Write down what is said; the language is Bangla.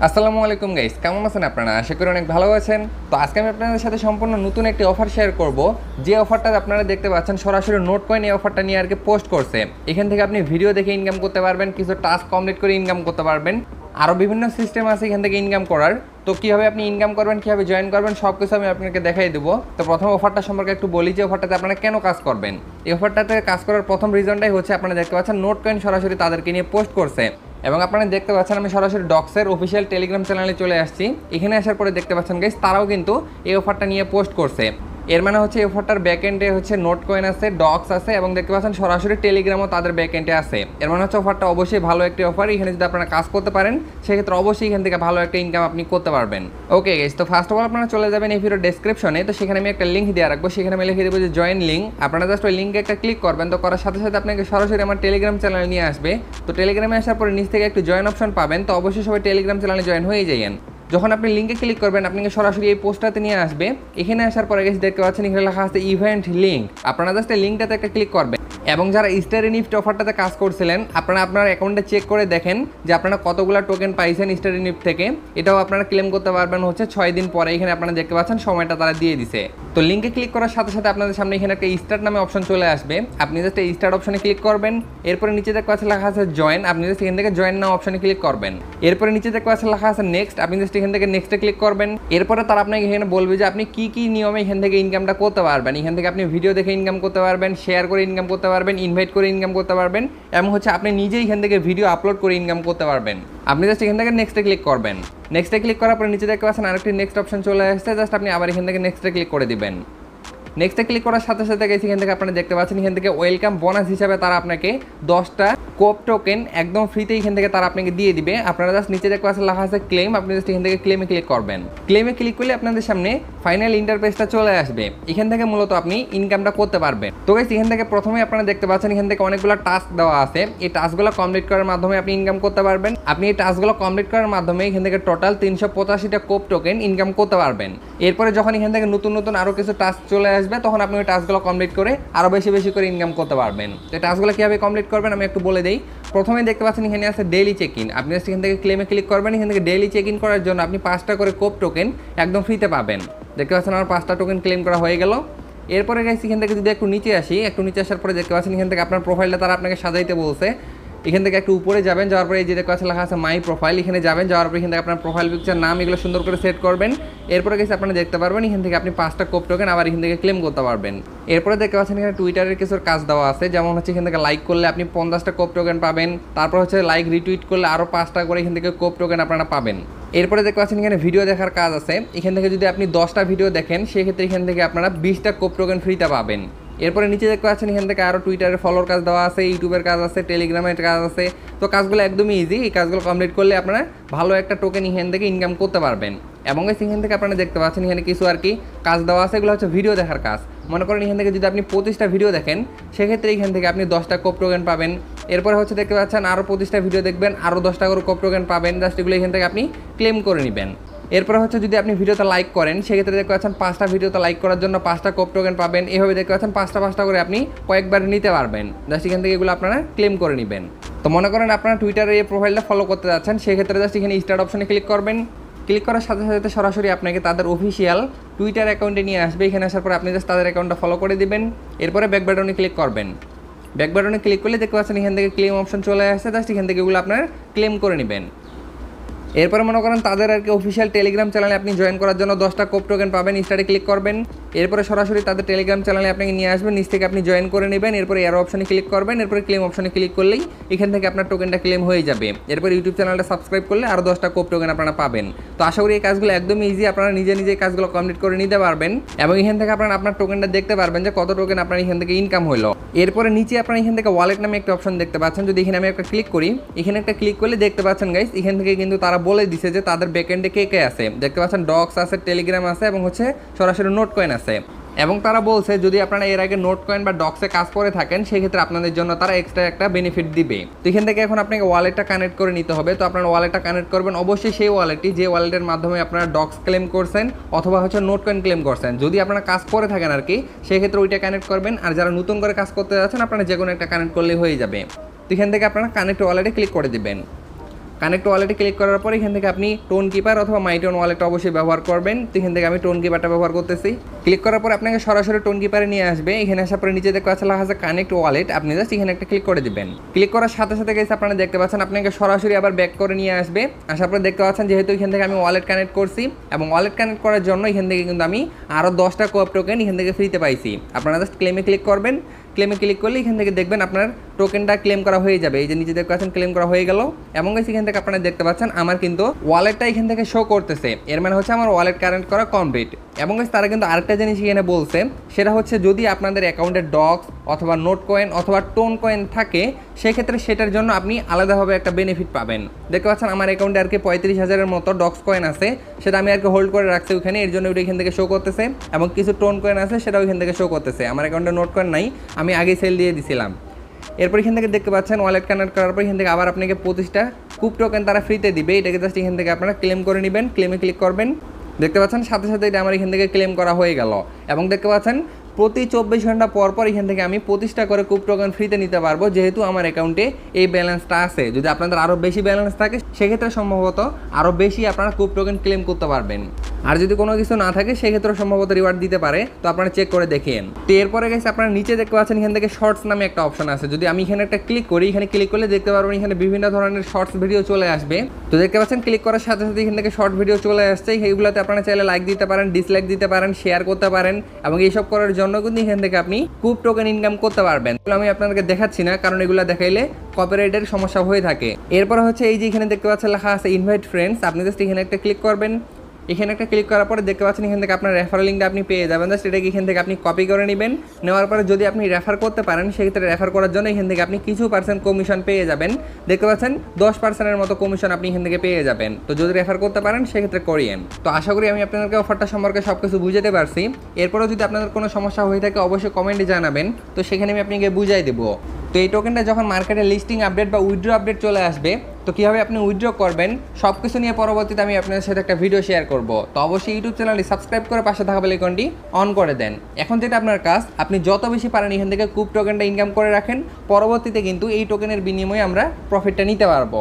আসসালামু আলাইকুম গাইস, কেমন আছেন আপনারা? আশা করি অনেক ভালো আছেন। তো আজকে আমি আপনাদের সাথে সম্পূর্ণ নতুন একটি অফার শেয়ার করব, যে অফারটা আপনারা দেখতে পাচ্ছেন সরাসরি নোট কয়েন এই অফারটা নিয়ে আর কি পোস্ট করছে। এখান থেকে আপনি ভিডিও দেখে ইনকাম করতে পারবেন, কিছু টাস্ক কমপ্লিট করে ইনকাম করতে পারবেন, আরও বিভিন্ন সিস্টেম আছে এখান থেকে ইনকাম করার। তো কীভাবে আপনি ইনকাম করবেন, কীভাবে জয়েন করবেন, সব কিছু আমি আপনাকে দেখাই দেবো। তো প্রথম অফারটা সম্পর্কে একটু বলি যে অফারটাতে আপনারা কেন কাজ করবেন। এই অফারটাতে কাজ করার প্রথম রিজনটাই হচ্ছে আপনারা দেখতে পাচ্ছেন নোট কয়েন সরাসরি তাদেরকে নিয়ে পোস্ট করছে, এবং আপনারা দেখতে পাচ্ছেন আমি সরাসরি ডক্সের অফিসিয়াল টেলিগ্রাম চ্যানেলে চলে আসছি। এখানে আসার পরে দেখতে পাচ্ছেন গাইস, তারাও কিন্তু এই অফারটা নিয়ে পোস্ট করছে। এর মানে হচ্ছে এই অফারটার ব্যাকএন্ডে হচ্ছে নোট কয়েন আছে, ডক্স আছে, এবং দেখতে পাচ্ছেন সরাসরি টেলিগ্রামও তাদের ব্যাকএন্ডে আছে। এর মানে হচ্ছে অফারটা অবশ্যই ভালো একটি অফার। এখানে যদি আপনারা কাজ করতে পারেন সেক্ষেত্রে অবশ্যই এখান থেকে ভালো একটা ইনকাম আপনি করতে পারবেন। ওকে গাইস, তো ফার্স্ট অফ অল আপনারা চলে যাবেন এই ভিডিও ডেসক্রিপশনে। তো সেখানে আমি একটা লিঙ্ক দিয়ে রাখবো, সেখানে আমি লিখে দেবো যে জয়েন লিঙ্ক। আপনারা জাস্ট ওই লিঙ্কে একটা ক্লিক করবেন। তো করার সাথে সাথে আপনাকে সরাসরি আমার টেলিগ্রাম চ্যানেলে নিয়ে আসবে। তো টেলিগ্রামে আসার পরে নিচ থেকে একটু জয়েন অপশন পাবেন। তো অবশ্যই সবাই টেলিগ্রাম চ্যানেলে জয়েন হয়ে যাবেন। যখন আপনি লিঙ্কে ক্লিক করবেন আপনাকে সরাসরি এই পোস্টটাতে নিয়ে আসবে। এখানে আসার পরে গেছে দেখতে পাচ্ছেন এখানে লেখা আছে ইভেন্ট লিঙ্ক। আপনারা জাস্ট এই লিঙ্কটাতে একটা ক্লিক করবেন, এবং যারা স্টার নিফট অফারটাতে কাজ করছিলেন আপনারা আপনার অ্যাকাউন্টে চেক করে দেখেন যে আপনারা কতগুলো টোকেন পাইছেন স্টার নিফট থেকে। এটাও আপনারা ক্লেম করতে পারবেন হচ্ছে 6 দিন পরে। এখানে আপনারা দেখতে পাচ্ছেন সময়টা তারা দিয়ে দিছে। তো লিঙ্কে ক্লিক করার সাথে সাথে আপনাদের সামনে এখানে একটা স্টার্ট নামে অপশন চলে আসবে। আপনি জাস্ট এই স্টার্ট অপশনে ক্লিক করবেন। এরপরে নিচে দেখতে পাচ্ছেন লেখা আছে জয়েন, আপনি জাস্ট এখান থেকে জয়েন নাও অপশনে ক্লিক করবেন। এরপরে নিচে দেখতে পাচ্ছেন লেখা আছে নেক্সট, আপনি জাস্ট এখান থেকে নেক্সটে ক্লিক করবেন। এরপরে তারা আপনাকে এখানে বলবে যে আপনি কি কি নিয়মে এখান থেকে ইনকামটা করতে পারবেন। এখান থেকে আপনি ভিডিও দেখে ইনকাম করতে পারবেন, শেয়ার করে ইনকাম করতে পারবেন, ইনভাইট করে ইনকাম করতে পারবেন, এবং হচ্ছে আপনি নিজেই এখান থেকে ভিডিও আপলোড করে ইনকাম করতে পারবেন। আপনি জাস্ট এখান থেকে নেক্সটে ক্লিক করবেন। নেক্সটে ক্লিক করার পরে নিচে দেখতে পাচ্ছেন আরেকটি নেক্সট অপশন চলে আসছে, জাস্ট আপনি আবার এখান থেকে নেক্সটে ক্লিক করে দিবেন। নেক্সটে ক্লিক করার সাথে সাথে গেছি এখান থেকে আপনারা দেখতে পাচ্ছেন এখান থেকে ওয়েলকাম বোনাস হিসাবে তারা আপনাকে 10টা কোপ টোকেন একদম ফ্রিতে এখান থেকে তারা আপনাকে দিয়ে দিবে। আপনারা জাস্ট নিচে দেখতে পাচ্ছেন লেখা আছে ক্লেম, আপনি জাস্ট এখান থেকে ক্লেমে ক্লিক করবেন। ক্লেমে ক্লিক করলে আপনাদের সামনে ফাইনাল ইন্টারফেসটা চলে আসবে। এখান থেকে মূলত আপনি ইনকামটা করতে পারবেন। তো গাইস এখান থেকে প্রথমে আপনারা দেখতে পাচ্ছেন এখান থেকে অনেকগুলো টাস্ক দেওয়া আছে। এই টাস্কগুলো কমপ্লিট করার মাধ্যমে আপনি ইনকাম করতে পারবেন। আপনি এই টাস্কগুলো কমপ্লিট করার মাধ্যমে এখান থেকে টোটাল 385টা কোপ টোকেন ইনকাম করতে পারবেন। এরপরে যখন এখান থেকে নতুন নতুন আরও কিছু টাস্ক চলে আসবে তখন আপনি ওই টাস্কগুলো কমপ্লিট করে আরও বেশি বেশি করে ইনকাম করতে পারবেন। তো এই টাস্কগুলো কীভাবে কমপ্লিট করবেন আমি একটু বলে দিই। প্রথমে দেখতে পাচ্ছেন এখানে আছে ডেইলি চেক ইন, আপনি এখান থেকে ক্লেমে ক্লিক করবেন। এখান থেকে ডেইলি চেক ইন করার জন্য আপনি 5টা করে কোপ টোকেন একদম ফ্রিতে পাবেন। দেখতে পাচ্ছেন আমার 5টা টোকেন ক্লেম করা হয়ে গেল। এরপরে গাইস এখান থেকে যদি একটু নিচে আসি, একটু নিচে আসার পরে দেখতে পাচ্ছেন এখান থেকে আপনার প্রোফাইলটা তারা আপনাকে সাজাইতে বলছে। এখান থেকে একটু উপরে যাবেন, যাওয়ার পরে এই যে দেখতে পাচ্ছেন লেখা আছে মাই প্রোফাইল, এখানে যাবেন। যাওয়ার পরে এখান থেকে আপনার প্রোফাইল পিকচার নাম এগুলো সুন্দর করে সেট করবেন। এরপরে গেছে আপনারা দেখতে পারবেন এখান থেকে আপনি 5টা কোপ টোকেন আবার এখান থেকে ক্লেম করতে পারবেন। এরপরে দেখতে পাচ্ছেন এখানে টুইটারের কিছু কাজ দেওয়া আছে, যেমন হচ্ছে এখান থেকে লাইক করলে আপনি 50টা কোপ টোকেন পাবেন। তারপর হচ্ছে লাইক রিটুইট করলে আরও 5টা করে এখান থেকে কোপ টোকেন আপনারা পাবেন। এরপরে দেখতে পাচ্ছেন এখানে ভিডিও দেখার কাজ আছে। এখান থেকে যদি আপনি 10টা ভিডিও দেখেন সেক্ষেত্রে এখান থেকে আপনারা 20টা কোপ টোকেন ফ্রিতে পাবেন। এরপরে নিচে দেখতে পাচ্ছেন এখান থেকে আরও টুইটারের ফলোর কাজ দেওয়া আছে, ইউটিউবের কাজ আছে, টেলিগ্রামের কাজ আছে। তো কাজগুলো একদমই ইজি। এই কাজগুলো কমপ্লিট করলে আপনারা ভালো একটা টোকেন এখান থেকে ইনকাম করতে পারবেন। এবং এখান থেকে আপনারা দেখতে পাচ্ছেন এখানে কিছু আর কি কাজ দেওয়া আছে, এগুলো হচ্ছে ভিডিও দেখার কাজ। মনে করেন এখান থেকে যদি আপনি 25টা ভিডিও দেখেন সেক্ষেত্রে এখান থেকে আপনি 10টা কোপ টোকেন পাবেন। এরপরে হচ্ছে দেখতে পাচ্ছেন আরও 25টা ভিডিও দেখবেন, আরও 10টা করে কোপ টোকেন পাবেন। জাস্ট এগুলো এখান থেকে আপনি ক্লেম করে নেবেন। এরপরে হচ্ছে যদি আপনি ভিডিওতে লাইক করেন সেক্ষেত্রে দেখতে পাচ্ছেন 5টা ভিডিওতে লাইক করার জন্য 5টা কোপ টোকেন পাবেন। এভাবে দেখতে পাচ্ছেন 5টা করে আপনি কয়েকবার নিতে পারবেন। জাস্ট এখান থেকে এগুলো আপনারা ক্লেম করে নেবেন। তো মনে করেন আপনারা টুইটারে এই প্রোফাইলটা ফলো করতে যাচ্ছেন, সেক্ষেত্রে জাস্ট এখানে স্টার্ট অপশনে ক্লিক করবেন। ক্লিক করার সাথে সাথে সরাসরি আপনাকে তাদের অফিসিয়াল টুইটার অ্যাকাউন্টে নিয়ে আসবে। এখানে আসার পর আপনি জাস্ট তাদের অ্যাকাউন্টটা ফলো করে দিবেন। এরপরে ব্যাক বাটনে ক্লিক করবেন। ব্যাক বাটনে ক্লিক করলে দেখতে পাচ্ছেন এখান থেকে ক্লেম অপশন চলে আসছে। জাস্ট এখান থেকে এগুলো আপনারা ক্লেম করে নেবেন। এরপরে মনে করেন তাদের আর কি অফিসিয়াল টেলিগ্রাম চ্যানেলে আপনি জয়েন করার জন্য 10টা কোপ টোকেন পাবেন। স্টার্টে ক্লিক করবেন। এরপরে সরাসরি তাদের টেলিগ্রাম চ্যানেলে আপনাকে নিয়ে আসবেন, নিচ থেকে আপনি জয়েন করে নেবেন। এরপরে এরো অপশনে ক্লিক করবেন। এরপরে ক্লেম অপশনে ক্লিক করলেই এখান থেকে আপনার টোকেনটা ক্লেম হয়ে যাবে। এরপর ইউটিউব চ্যানেলটা সাবস্ক্রাইব করলে আরও 10টা কোপ টোকেন আপনারা পাবেন। তো আশা করি এই কাজগুলো একদমই ইজি, আপনারা নিজে নিজে এই কাজগুলো কমপ্লিট করে নিতে পারবেন। এবং এখান থেকে আপনারা আপনার টোকেনটা দেখতে পারবেন যে কত টোকেন আপনার এখান থেকে ইনকাম হলো। এরপরে নিচে আপনারা এখান থেকে ওয়ালেট নামে একটা অপশন দেখতে পাচ্ছেন। যদি এখানে আমি একটা ক্লিক করি, এখানে একটা ক্লিক করলে দেখতে পাচ্ছেন গাইস এখান থেকে কিন্তু তারা বলে দিছে যে তাদের ব্যাকএন্ডে কে কে আছে। দেখতে পাচ্ছেন ডক্স আছে, টেলিগ্রাম আছে, এবং হচ্ছে সরাসরি নোট কয়েন আছে। এবং তারা বলছে যদি আপনারা এর আগে নোট কয়েন বা ডক্সে কাজ করে থাকেন সেক্ষেত্রে আপনাদের জন্য তারা এক্সট্রা একটা বেনিফিট দিবে। তো এখান থেকে এখন আপনাকে ওয়ালেটটা কানেক্ট করে নিতে হবে। তো আপনারা ওয়ালেটটা কানেক্ট করবেন অবশ্যই সেই ওয়ালেটটি যে ওয়ালেটের মাধ্যমে আপনারা ডক্স ক্লেম করছেন অথবা হচ্ছে নোট কয়েন ক্লেম করছেন। যদি আপনারা কাজ করে থাকেন আর কি সেক্ষেত্রে ওইটা কানেক্ট করবেন। আর যারা নতুন করে কাজ করতে যাচ্ছেন আপনারা যে কোনো একটা কানেক্ট করলেই হয়ে যাবে। তো এখান থেকে আপনারা কানেক্ট ওয়ালেটে ক্লিক করে দিবেন। কানেক্ট ওয়ালেটে ক্লিক করার পর এখান থেকে আপনি টোন কিপার অথবা মাই টোন ওয়ালেট অবশ্যই ব্যবহার করবেন। তো এখান থেকে আমি টোন কিপারটা ব্যবহার করতেছি। ক্লিক করার পর আপনাকে সরাসরি টোন কিপারে নিয়ে আসবে। এখানে আসার পরে নিচে দেখতে পাচ্ছেন লেখা আছে কানেক্ট ওয়ালেট, আপনি জাস্ট এখানে একটা ক্লিক করে দিবেন। ক্লিক করার সাথে সাথে গেছে আপনারা দেখতে পাচ্ছেন আপনাকে সরাসরি আবার ব্যাক করে নিয়ে আসবে। আসার পরে দেখতে পাচ্ছেন যেহেতু এখান থেকে আমি ওয়ালেট কানেক্ট করছি এবং ওয়ালেট কানেক্ট করার জন্য এখান থেকে কিন্তু আমি আরও 10টা কোঅপ টোকেন এখান থেকে ফ্রিতে পাইছি। আপনারা জাস্ট ক্লেমে ক্লিক করবেন। ক্লেমে ক্লিক করলে এখান থেকে দেখবেন আপনার টোকেনটা ক্লেম করা হয়ে যাবে। এই যে নিচে দেখতে পাচ্ছেন ক্লেম করা হয়ে গেল এবং এখান থেকে আপনারা দেখতে পাচ্ছেন আমার কিন্তু ওয়ালেটটা এখান থেকে শো করতেছে। এর মানে হচ্ছে আমার ওয়ালেট কানেক্ট করা কমপ্লিট। এবং তারা কিন্তু আরেকটা জিনিস এখানে বলছে, সেটা হচ্ছে যদি আপনাদের অ্যাকাউন্টে ডক্স অথবা নোট কয়েন অথবা টোন কয়েন থাকে সেক্ষেত্রে সেটার জন্য আপনি আলাদাভাবে একটা বেনিফিট পাবেন। দেখতে পাচ্ছেন আমার অ্যাকাউন্টে আর কি 35,000-এর মতো ডক্স কয়েন আছে, সেটা আমি আর কি হোল্ড করে রাখছি ওখানে, এর জন্য ওটা এখান থেকে শো করতেছে। এবং কিছু টোন কয়েন আছে সেটাও এখান থেকে শো করতেছে। আমার অ্যাকাউন্টে নোট কয়েন নাই, আমি আগেই সেল দিয়ে দিছিলাম। এরপর এখান থেকে দেখতে পাচ্ছেন ওয়ালেট কানেক্ট করার পর এখান থেকে আবার আপনাকে 25টা কুপ টোকেন তারা ফ্রিতে দিবে। এটাকে জাস্ট এখান থেকে আপনারা ক্লেম করে নেবেন। ক্লেমে ক্লিক করবেন। দেখতে পাচ্ছেন সাথে সাথে এটা আমার এখান থেকে ক্লেম করা হয়ে গেল। এবং দেখতে পাচ্ছেন প্রতি 24 ঘন্টা পর পর এখান থেকে আমি 25টা করে কুপ টোকেন ফ্রিতে নিতে পারবো, যেহেতু আমার অ্যাকাউন্টে এই ব্যালেন্সটা আছে। যদি আপনাদের আরও বেশি ব্যালেন্স থাকে সেক্ষেত্রে সম্ভবত আরও বেশি আপনারা কুপ টোকেন ক্লেম করতে পারবেন। আর যদি কোনো কিছু না থাকে সেক্ষেত্রে সম্ভবত রিওয়ার্ড দিতে পারে, তো আপনারা চেক করে দেখেন। তো এরপরে গেছে আপনারা নিচে দেখতে পাচ্ছেন এখান থেকে শর্টস নামে একটা অপশন আছে। যদি আমি এখানে একটা ক্লিক করি, এখানে ক্লিক করলে দেখতে পারবেন এখানে বিভিন্ন ধরনের শর্টস ভিডিও চলে আসবে। তো দেখতে পাচ্ছেন ক্লিক করার সাথে সাথে এখান থেকে শর্ট ভিডিও চলে আসছে। এইগুলোতে আপনারা চাইলে লাইক দিতে পারেন, ডিসলাইক দিতে পারেন, শেয়ার করতে পারেন এবং এইসব করার জন্য কিন্তু এখান থেকে আপনি কুপ টোকেন ইনকাম করতে পারবেন। আমি আপনাদেরকে দেখাচ্ছি না, কারণ এগুলো দেখাইলে কপিরাইটের সমস্যা হয়ে থাকে। এরপর হচ্ছে এই যে এখানে দেখতে পাচ্ছেন লেখা আছে ইনভাইট ফ্রেন্ডস, আপনি জাস্ট এখানে একটা ক্লিক করবেন। এখানে একটা ক্লিক করার পরে দেখতে পাচ্ছেন এখান থেকে আপনার রেফার লিঙ্কটা আপনি পেয়ে যাবেন। জাস্ট এটাকে এখান থেকে আপনি কপি করে নেবেন। নেওয়ার পরে যদি আপনি রেফার করতে পারেন সেক্ষেত্রে রেফার করার জন্য এখান থেকে আপনি কিছু পার্সেন্ট কমিশন পেয়ে যাবেন। দেখতে পাচ্ছেন 10%-এর মতো কমিশন আপনি এখান থেকে পেয়ে যাবেন। তো যদি রেফার করতে পারেন সেক্ষেত্রে করিয়েন। তো আশা করি আমি আপনাদেরকে অফারটা সম্পর্কে সব কিছু বুঝাতে পারছি। এরপরেও যদি আপনাদের কোনো সমস্যা হয়ে থাকে অবশ্যই কমেন্টে জানাবেন, তো সেখানে আমি আপনাকে বুঝাই দেবো। তো এই টোকেনটা যখন মার্কেটে লিস্টিং আপডেট বা উইথড্র আপডেট চলে আসবে, তো কীভাবে আপনি উইথড্র করবেন সব কিছু নিয়ে পরবর্তীতে আমি আপনাদের সাথে একটা ভিডিও শেয়ার করব। তো অবশ্যই ইউটিউব চ্যানেলটি সাবস্ক্রাইব করে পাশে থাকা বেল আইকনটি অন করে দেন। এখন যেটা আপনার কাজ, আপনি যত বেশি পারেন এখান থেকে কুপ টোকেনটা ইনকাম করে রাখেন। পরবর্তীতে কিন্তু এই টোকেনের বিনিময়ে আমরা প্রফিটটা নিতে পারবো।